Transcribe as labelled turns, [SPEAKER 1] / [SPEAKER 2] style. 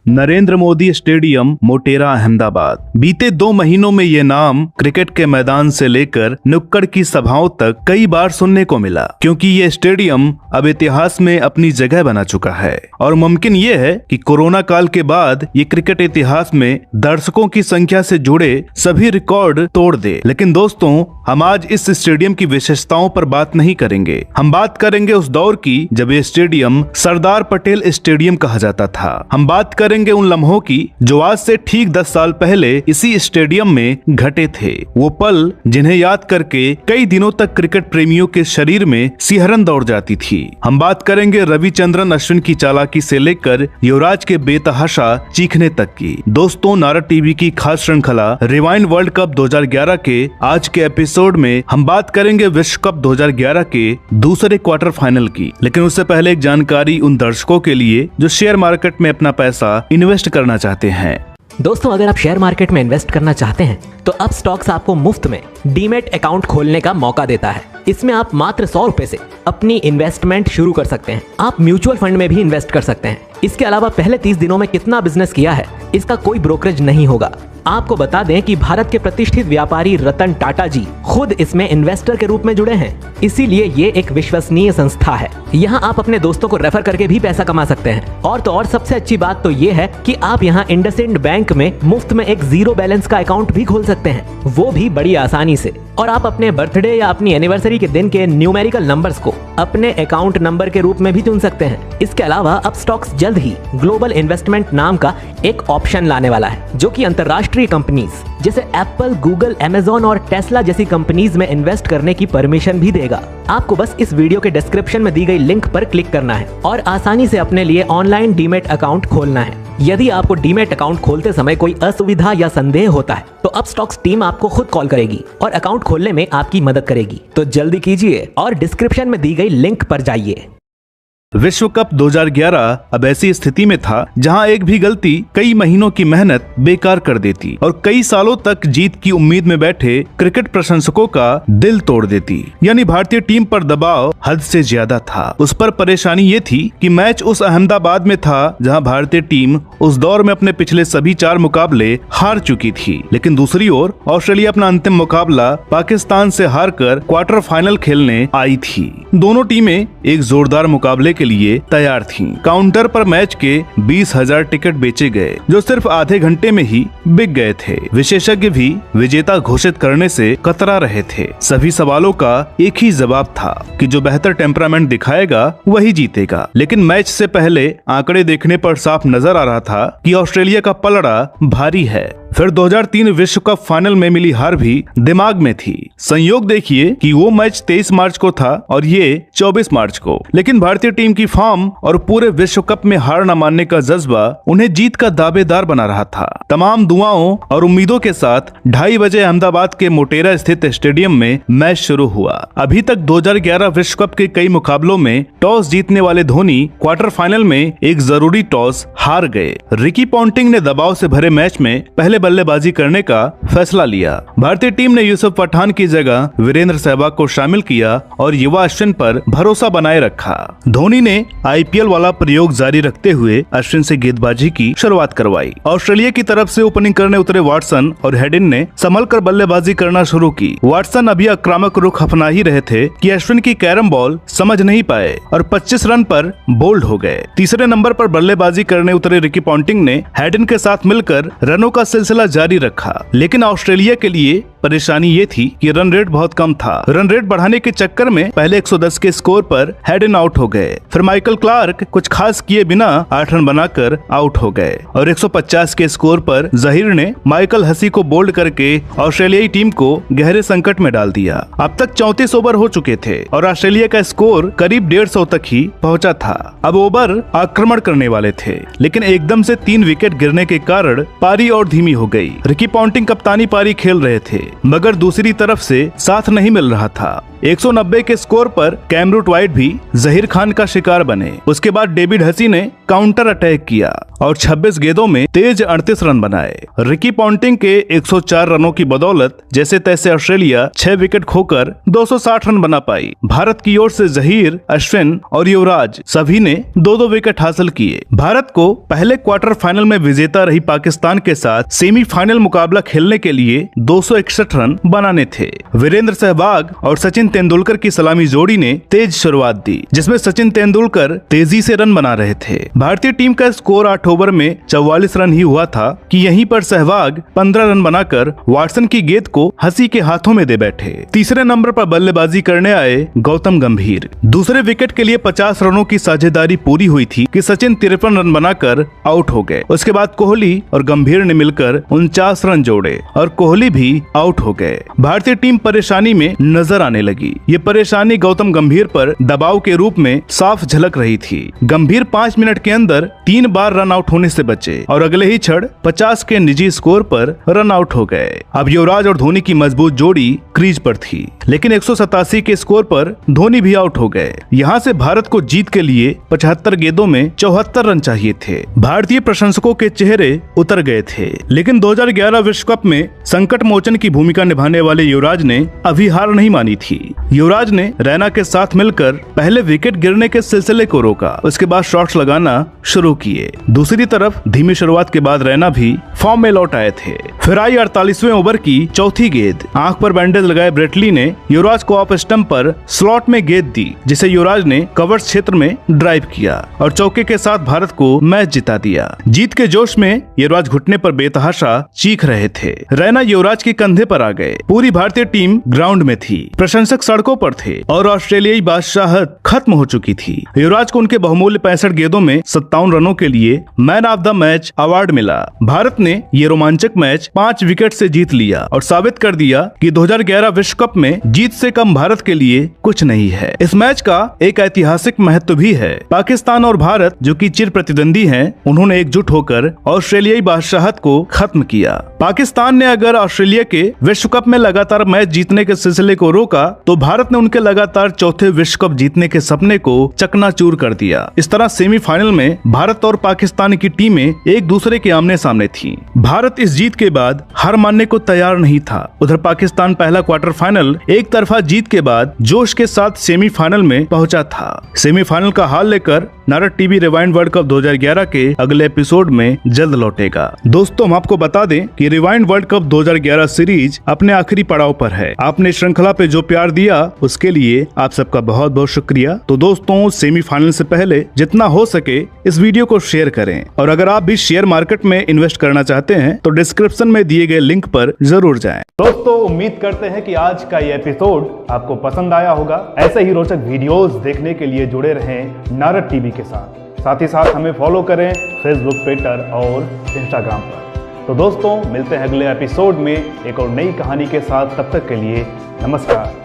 [SPEAKER 1] Narendra Modi stadium, Motera, Ahmedabad. बीते 2 महीनों में ये नाम क्रिकेट के मैदान से लेकर नुक्कड़ की सभाओं तक कई बार सुनने को मिला, क्योंकि ये स्टेडियम अब इतिहास में अपनी जगह बना चुका है। और मुमकिन ये है कि कोरोना काल के बाद ये क्रिकेट इतिहास में दर्शकों की संख्या से जुड़े सभी रिकॉर्ड तोड़ दे। लेकिन दोस्तों, हम आज इस स्टेडियम की विशेषताओं पर बात नहीं करेंगे। हम बात करेंगे उस दौर की जब ये स्टेडियम सरदार पटेल स्टेडियम कहा जाता था। हम बात करेंगे उन लम्हों की जो आज से ठीक 10 साल पहले इसी स्टेडियम में घटे थे। वो पल जिन्हें याद करके कई दिनों तक क्रिकेट प्रेमियों के शरीर में सिहरन दौड़ जाती थी। हम बात करेंगे रविचंद्रन अश्विन की चालाकी से लेकर युवराज के बेतहाशा चीखने तक की। दोस्तों, नारद टीवी की खास श्रृंखला रिवाइंड वर्ल्ड कप 2011 के आज के एपिसोड में हम बात करेंगे विश्व कप 2011 के दूसरे क्वार्टर फाइनल की। लेकिन उससे पहले एक जानकारी उन दर्शकों के लिए जो शेयर मार्केट में अपना पैसा इन्वेस्ट करना चाहते हैं।
[SPEAKER 2] दोस्तों, अगर आप शेयर मार्केट में इन्वेस्ट करना चाहते हैं तो अब स्टॉक्स आपको मुफ्त में डीमैट अकाउंट खोलने का मौका देता है। इसमें आप मात्र 100 रुपए से अपनी इन्वेस्टमेंट शुरू कर सकते हैं। आप म्यूचुअल फंड में भी इन्वेस्ट कर सकते हैं। इसके अलावा पहले 30 दिनों में कितना बिजनेस किया है इसका कोई ब्रोकरेज नहीं होगा। आपको बता दें कि भारत के प्रतिष्ठित व्यापारी रतन टाटा जी खुद इसमें इन्वेस्टर के रूप में जुड़े हैं, इसीलिए ये एक विश्वसनीय संस्था है। यहाँ आप अपने दोस्तों को रेफर करके भी पैसा कमा सकते हैं। और तो और सबसे अच्छी बात तो ये है कि आप यहाँ इंडसइंड बैंक में मुफ्त में एक 0 बैलेंस का अकाउंट भी खोल सकते हैं, वो भी बड़ी आसानी से। और आप अपने बर्थडे या अपनी एनिवर्सरी के दिन के न्यूमेरिकल नंबर्स को अपने अकाउंट नंबर के रूप में भी चुन सकते हैं। इसके अलावा अब स्टॉक्स जल्द ही ग्लोबल इन्वेस्टमेंट नाम का एक ऑप्शन लाने वाला है, जो कि अंतरराष्ट्रीय कंपनीज जैसे एप्पल, गूगल, अमेज़न और टेस्ला जैसी कंपनीज में इन्वेस्ट करने की परमिशन भी देगा। आपको बस इस वीडियो के डिस्क्रिप्शन में दी गई लिंक पर क्लिक करना है और आसानी से अपने लिए ऑनलाइन डीमैट अकाउंट खोलना है। यदि आपको डीमैट अकाउंट खोलते समय कोई असुविधा या संदेह होता है तो अब स्टॉक्स टीम आपको खुद कॉल करेगी और अकाउंट खोलने में आपकी मदद करेगी। तो जल्दी कीजिए और डिस्क्रिप्शन में दी गई लिंक पर जाइए।
[SPEAKER 1] विश्व कप 2011 अब ऐसी स्थिति में था जहां एक भी गलती कई महीनों की मेहनत बेकार कर देती और कई सालों तक जीत की उम्मीद में बैठे क्रिकेट प्रशंसकों का दिल तोड़ देती। यानी भारतीय टीम पर दबाव हद से ज्यादा था। उस पर परेशानी ये थी कि मैच उस अहमदाबाद में था जहां भारतीय टीम उस दौर में अपने पिछले सभी 4 मुकाबले हार चुकी थी। लेकिन दूसरी ओर ऑस्ट्रेलिया अपना अंतिम मुकाबला पाकिस्तान से हारकर क्वार्टर फाइनल खेलने आई थी। दोनों टीमें एक जोरदार मुकाबले के लिए तैयार थीं। काउंटर पर मैच के 20,000 टिकट बेचे गए, जो सिर्फ आधे घंटे में ही बिक गए थे। विशेषज्ञ भी विजेता घोषित करने से कतरा रहे थे। सभी सवालों का एक ही जवाब था कि जो बेहतर टेम्परामेंट दिखाएगा वही जीतेगा। लेकिन मैच से पहले आंकड़े देखने पर साफ नजर आ रहा था कि ऑस्ट्रेलिया का पलड़ा भारी है। फिर 2003 विश्व कप फाइनल में मिली हार भी दिमाग में थी। संयोग देखिए कि वो मैच 23 मार्च को था और ये 24 मार्च को। लेकिन भारतीय टीम की फॉर्म और पूरे विश्व कप में हार न मानने का जज्बा उन्हें जीत का दावेदार बना रहा था। तमाम दुआओं और उम्मीदों के साथ 2:30 बजे अहमदाबाद के मोटेरा स्थित स्टेडियम में मैच शुरू हुआ। अभी तक 2011 विश्व कप के कई मुकाबलों में टॉस जीतने वाले धोनी क्वार्टर फाइनल में एक जरूरी टॉस हार गए। रिकी पॉन्टिंग ने दबाव से भरे मैच में पहले बल्लेबाजी करने का फैसला लिया। भारतीय टीम ने यूसुफ पठान की जगह वीरेंद्र सहवाग को शामिल किया और युवा अश्विन पर भरोसा बनाए रखा। धोनी ने आईपीएल वाला प्रयोग जारी रखते हुए अश्विन से गेंदबाजी की शुरुआत करवाई। ऑस्ट्रेलिया की तरफ से ओपनिंग करने उतरे वाटसन और हेडिन ने संभल कर बल्लेबाजी करना शुरू की। वाटसन अभी आक्रामक रुख अपना ही रहे थे कि अश्विन की कैरम बॉल समझ नहीं पाए और 25 रन पर बोल्ड हो गए। तीसरे नंबर पर बल्लेबाजी करने उतरे रिकी पॉन्टिंग ने हेडिन के साथ मिलकर रनों का सिलसिला जारी रखा। लेकिन ऑस्ट्रेलिया के लिए परेशानी ये थी कि रन रेट बहुत कम था। रन रेट बढ़ाने के चक्कर में पहले 110 के स्कोर पर हेडिन आउट हो गए। फिर माइकल क्लार्क कुछ खास किए बिना 8 रन बनाकर आउट हो गए और 150 के स्कोर पर जहीर ने माइकल हसी को बोल्ड करके ऑस्ट्रेलियाई टीम को गहरे संकट में डाल दिया। अब तक 34 ओवर हो चुके थे और ऑस्ट्रेलिया का स्कोर करीब 150 तक ही पहुंचा था। अब ओवर आक्रमण करने वाले थे, लेकिन एकदम से 3 विकेट गिरने के कारण पारी और धीमी हो गई। रिकी पॉन्टिंग कप्तानी पारी खेल रहे थे। मगर दूसरी तरफ से साथ नहीं मिल रहा था। 190 के स्कोर पर कैम रूट-वाइट भी जहीर खान का शिकार बने। उसके बाद डेविड हसी ने काउंटर अटैक किया और 26 गेंदों में तेज 38 रन बनाए। रिकी पॉन्टिंग के 104 रनों की बदौलत जैसे तैसे ऑस्ट्रेलिया 6 विकेट खोकर 260 रन बना पाई। भारत की ओर से जहीर, अश्विन और युवराज सभी ने 2-2 विकेट हासिल किए। भारत को पहले क्वार्टर फाइनल में विजेता रही पाकिस्तान के साथ सेमीफाइनल मुकाबला खेलने के लिए 261 रन बनाने थे। वीरेंद्र सहवाग और सचिन तेंदुलकर की सलामी जोड़ी ने तेज शुरुआत दी, जिसमें सचिन तेंदुलकर तेजी से रन बना रहे थे। भारतीय टीम का स्कोर 8 ओवर में 44 रन ही हुआ था कि यहीं पर सहवाग 15 रन बनाकर वाटसन की गेंद को हसी के हाथों में दे बैठे। तीसरे नंबर पर बल्लेबाजी करने आए गौतम गंभीर। दूसरे विकेट के लिए 50 रनों की साझेदारी पूरी हुई थी कि सचिन 53 रन बनाकर आउट हो गए। उसके बाद कोहली और गंभीर ने मिलकर 49 रन जोड़े और कोहली भी आउट हो गए। भारतीय टीम परेशानी में नजर आने लगी। ये परेशानी गौतम गंभीर पर दबाव के रूप में साफ झलक रही थी। गंभीर 5 मिनट के अंदर 3 बार रन आउट होने से बचे और अगले ही क्षण 50 के निजी स्कोर पर रन आउट हो गए। अब युवराज और धोनी की मजबूत जोड़ी क्रीज पर थी, लेकिन 187 के स्कोर पर धोनी भी आउट हो गए। यहाँ से भारत को जीत के लिए 75 गेंदों में 74 रन चाहिए थे। भारतीय प्रशंसकों के चेहरे उतर गए थे, लेकिन 2011 विश्व कप में संकट मोचन की भूमिका निभाने वाले युवराज ने अभी हार नहीं मानी थी। युवराज ने रैना के साथ मिलकर पहले विकेट गिरने के सिलसिले को रोका, उसके बाद शॉट्स लगाना शुरू किए। दूसरी तरफ धीमी शुरुआत के बाद रैना भी फॉर्म में लौट आए थे। फिर आई 48वें ओवर की चौथी गेंद। आंख पर बैंडेज लगाए ब्रेटली ने युवराज को ऑफ स्टंप पर स्लॉट में गेंद दी, जिसे युवराज ने कवर क्षेत्र में ड्राइव किया और चौके के साथ भारत को मैच जिता दिया। जीत के जोश में युवराज घुटने पर बेतहाशा चीख रहे थे। रैना युवराज के कंधे पर आ गए। पूरी भारतीय टीम ग्राउंड में थी, प्रशंसक सड़कों पर थे और ऑस्ट्रेलियाई बादशाहत खत्म हो चुकी थी। युवराज को उनके बहुमूल्य 65 गेंदों में 57 रनों के लिए man of the match award मिला। भारत ने ये रोमांचक मैच 5 विकेट से जीत लिया और साबित कर दिया कि 2011 विश्व कप में जीत से कम भारत के लिए कुछ नहीं है। इस मैच का एक ऐतिहासिक महत्व भी है। पाकिस्तान और भारत, जो कि चिर प्रतिद्वंदी हैं, उन्होंने एकजुट होकर ऑस्ट्रेलियाई बादशाहत को खत्म किया। पाकिस्तान ने अगर ऑस्ट्रेलिया के विश्व कप में लगातार मैच जीतने के सिलसिले को रोका, तो भारत ने उनके लगातार चौथे विश्व कप जीतने के सपने को चकनाचूर कर दिया। इस तरह सेमीफाइनल में भारत और पाकिस्तान की टीमें एक दूसरे के आमने सामने थीं। भारत इस जीत के बाद हार मानने को तैयार नहीं था। उधर पाकिस्तान पहला क्वार्टर फाइनल एक तरफा जीत के बाद जोश के साथ सेमीफाइनल में पहुंचा था। सेमीफाइनल का हाल लेकर Narad TV rewind world cup 2011 के अगले एपिसोड में जल्द लौटेगा। दोस्तों, हम आपको बता दें कि रिवाइंड वर्ल्ड कप 2011 सीरीज अपने आखिरी पड़ाव पर है। आपने श्रृंखला पे जो प्यार दिया उसके लिए आप सबका बहुत बहुत शुक्रिया। तो दोस्तों, सेमीफाइनल से पहले जितना हो सके इस वीडियो को शेयर करें और अगर आप भी शेयर मार्केट में इन्वेस्ट करना चाहते हैं तो डिस्क्रिप्शन में दिए गए लिंक पर जरूर जाएं। दोस्तों, उम्मीद करते हैं कि आज का ये एपिसोड आपको पसंद आया होगा। ऐसे ही रोचक वीडियोस देखने के लिए जुड़े रहें नारद टीवी के साथ ही साथ हमें फॉलो करें फेसबुक, ट्विटर और इंस्टाग्राम पर। तो दोस्तों, मिलते हैं अगले एपिसोड में एक और नई कहानी के साथ। तब तक के लिए नमस्कार।